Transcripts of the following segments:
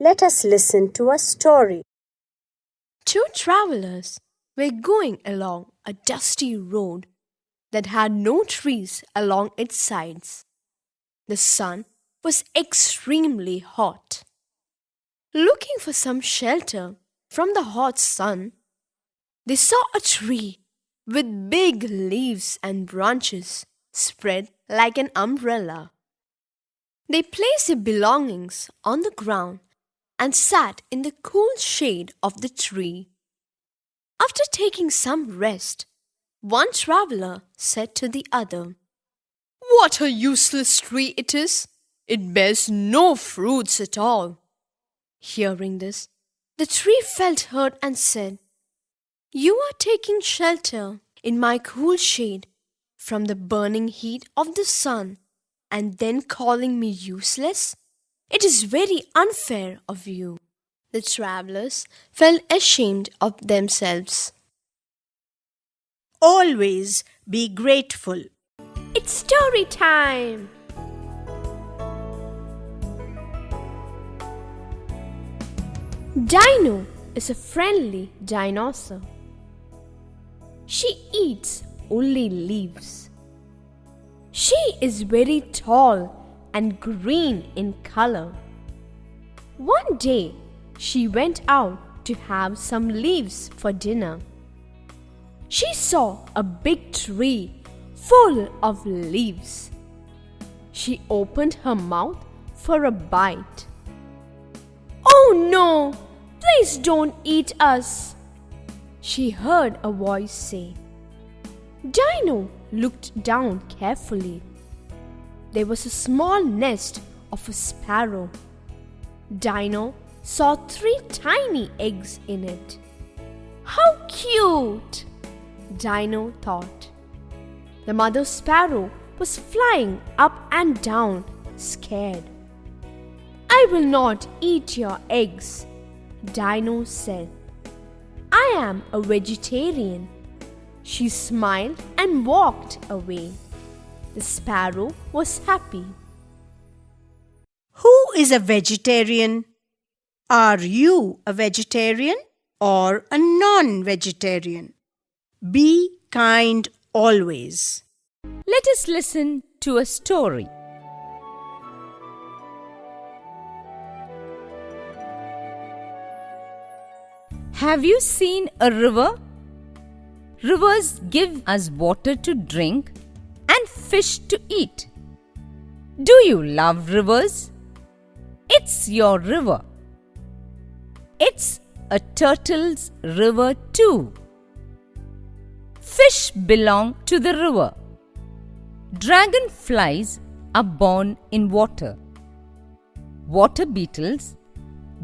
Let us listen to a story. Two travelers were going along a dusty road that had no trees along its sides. The sun was extremely hot. Looking for some shelter from the hot sun, they saw a tree with big leaves and branches spread like an umbrella. They placed their belongings on the ground and sat in the cool shade of the tree. After taking some rest, one traveler said to the other, "What a useless tree it is! It bears no fruits at all." Hearing this, the tree felt hurt and said, "You are taking shelter in my cool shade from the burning heat of the sun and then calling me useless? It is very unfair of you." The travelers felt ashamed of themselves. Always be grateful. It's story time! Dino is a friendly dinosaur. She eats only leaves. She is very tall and green in color. One day, she went out to have some leaves for dinner. She saw a big tree full of leaves. She opened her mouth for a bite. "Oh no! Please don't eat us!" she heard a voice say. Dino looked down carefully. There was a small nest of a sparrow. Dino saw 3 tiny eggs in it. "How cute!" Dino thought. The mother sparrow was flying up and down, scared. "I will not eat your eggs," Dino said. "I am a vegetarian." She smiled and walked away. The sparrow was happy. Who is a vegetarian? Are you a vegetarian or a non-vegetarian? Be kind always. Let us listen to a story. Have you seen a river? Rivers give us water to drink and fish to eat. Do you love rivers? It's your river. It's a turtle's river too. Fish belong to the river. Dragonflies are born in water. Water beetles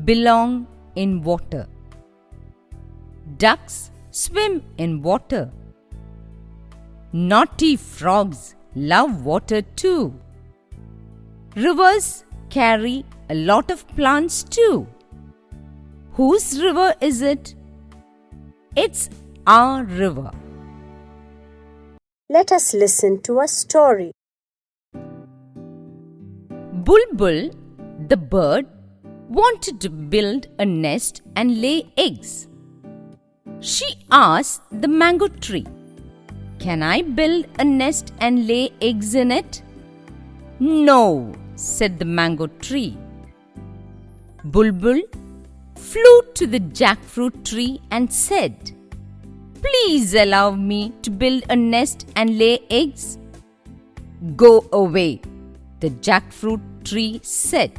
belong in water. Ducks swim in water. Naughty frogs love water too. Rivers carry a lot of plants too. Whose river is it? It's our river. Let us listen to a story. Bulbul, the bird, wanted to build a nest and lay eggs. She asked the mango tree, "Can I build a nest and lay eggs in it?" "No," said the mango tree. Bulbul flew to the jackfruit tree and said, "Please allow me to build a nest and lay eggs." "Go away," the jackfruit tree said.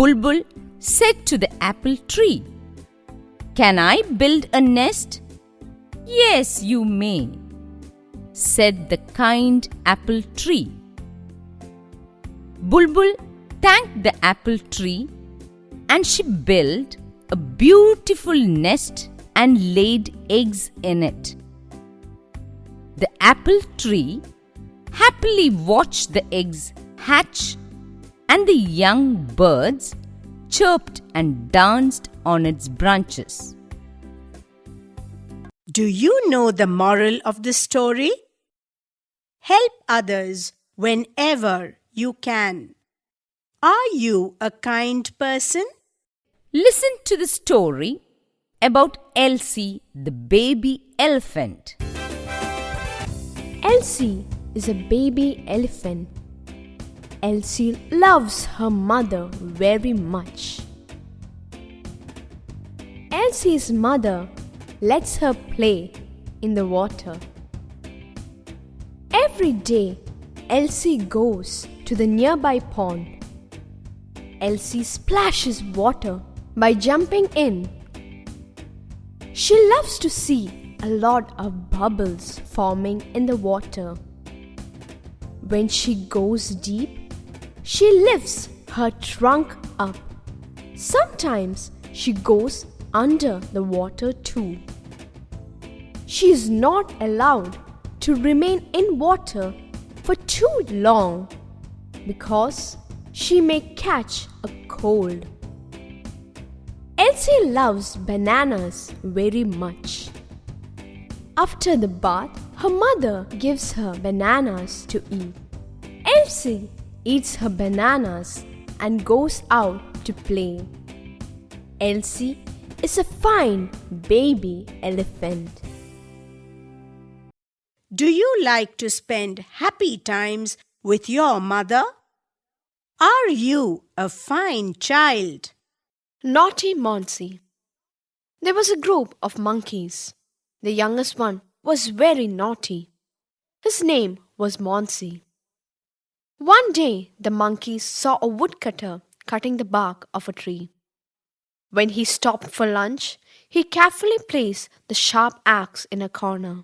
Bulbul said to the apple tree, "Can I build a nest?" "Yes, you may," said the kind apple tree. Bulbul thanked the apple tree and she built a beautiful nest and laid eggs in it. The apple tree happily watched the eggs hatch and the young birds chirped and danced on its branches. Do you know the moral of the story? Help others whenever you can. Are you a kind person? Listen to the story about Elsie, the baby elephant. Elsie is a baby elephant. Elsie loves her mother very much. Elsie's mother lets her play in the water. Every day, Elsie goes to the nearby pond. Elsie splashes water by jumping in. She loves to see a lot of bubbles forming in the water. When she goes deep, she lifts her trunk up. Sometimes she goes under the water too. She is not allowed to remain in water for too long because she may catch a cold. Elsie loves bananas very much. After the bath, her mother gives her bananas to eat. Elsie eats her bananas and goes out to play. Elsie is a fine baby elephant. Do you like to spend happy times with your mother? Are you a fine child? Naughty Monsey. There was a group of monkeys. The youngest one was very naughty. His name was Monsey. One day, the monkeys saw a woodcutter cutting the bark of a tree. When he stopped for lunch, he carefully placed the sharp axe in a corner.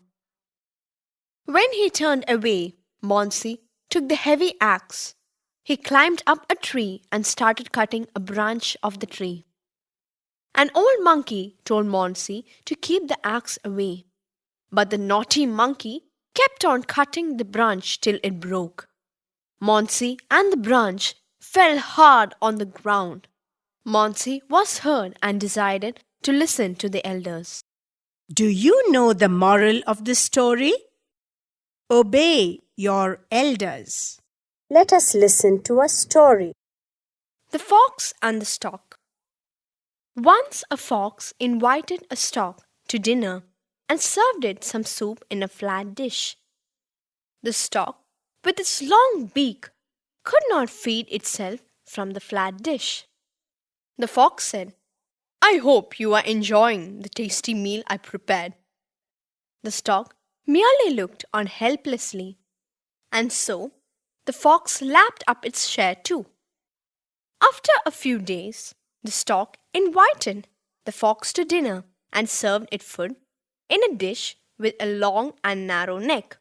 When he turned away, Monsey took the heavy axe. He climbed up a tree and started cutting a branch of the tree. An old monkey told Monsey to keep the axe away, but the naughty monkey kept on cutting the branch till it broke. Monsey and the branch fell hard on the ground. Monsey was hurt and decided to listen to the elders. Do you know the moral of the story? Obey your elders. Let us listen to a story. The Fox and the Stork. Once a fox invited a stork to dinner and served it some soup in a flat dish. The stork, with its long beak, could not feed itself from the flat dish. The fox said, "I hope you are enjoying the tasty meal I prepared." The stork merely looked on helplessly, and so the fox lapped up its share too. After a few days, the stork invited the fox to dinner and served it food in a dish with a long and narrow neck.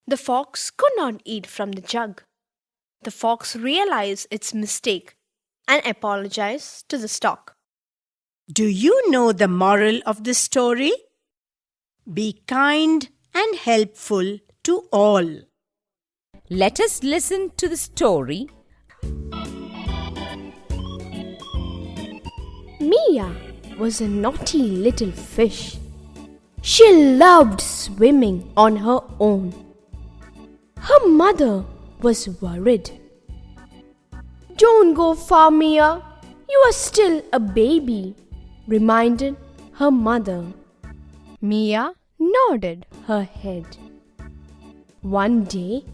The fox could not eat from the jug. The fox realized its mistake and apologized to the stork. Do you know the moral of the story? Be kind and helpful to all. Let us listen to the story. Mia was a naughty little fish. She loved swimming on her own. Her mother was worried. "Don't go far, Mia. You are still a baby," reminded her mother. Mia nodded her head. One day,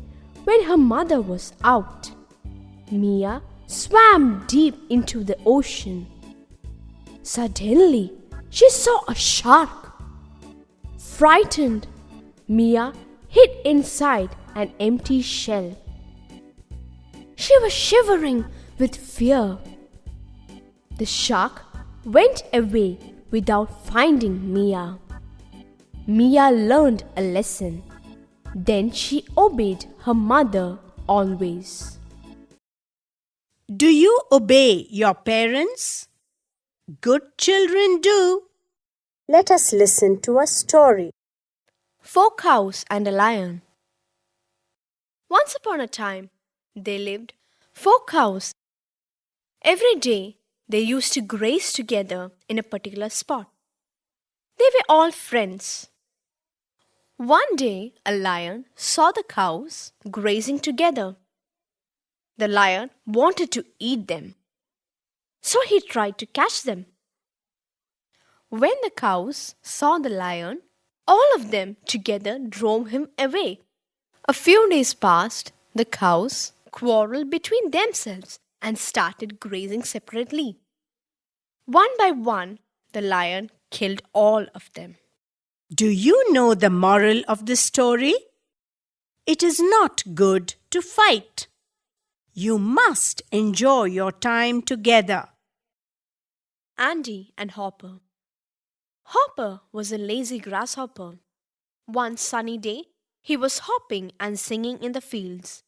when her mother was out, Mia swam deep into the ocean. Suddenly, she saw a shark. Frightened, Mia hid inside an empty shell. She was shivering with fear. The shark went away without finding Mia. Mia learned a lesson. Then she obeyed her mother always. Do you obey your parents? Good children do. Let us listen to a story. 4 Cows and a Lion. Once upon a time, there lived 4 cows. Every day, they used to graze together in a particular spot. They were all friends. One day, a lion saw the cows grazing together. The lion wanted to eat them, so he tried to catch them. When the cows saw the lion, all of them together drove him away. A few days passed, the cows quarreled between themselves and started grazing separately. One by one, the lion killed all of them. Do you know the moral of the story? It is not good to fight. You must enjoy your time together. Andy and Hopper. Hopper was a lazy grasshopper. One sunny day, he was hopping and singing in the fields.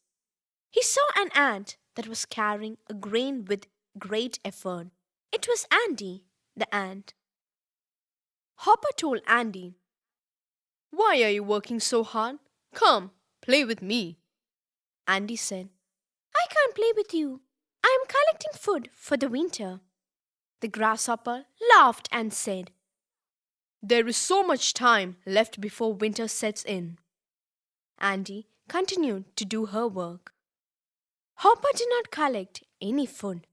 He saw an ant that was carrying a grain with great effort. It was Andy, the ant. Hopper told Andy, "Why are you working so hard? Come, play with me." Andy said, "I can't play with you. I am collecting food for the winter." The grasshopper laughed and said, "There is so much time left before winter sets in." Andy continued to do her work. Hopper did not collect any food.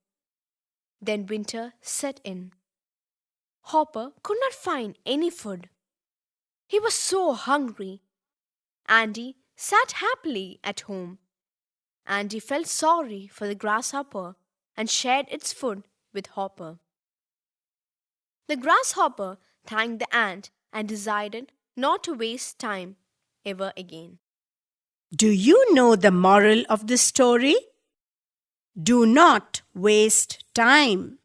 Then winter set in. Hopper could not find any food. He was so hungry. Andy sat happily at home. Andy felt sorry for the grasshopper and shared its food with Hopper. The grasshopper thanked the ant and decided not to waste time ever again. Do you know the moral of the story? Do not waste time.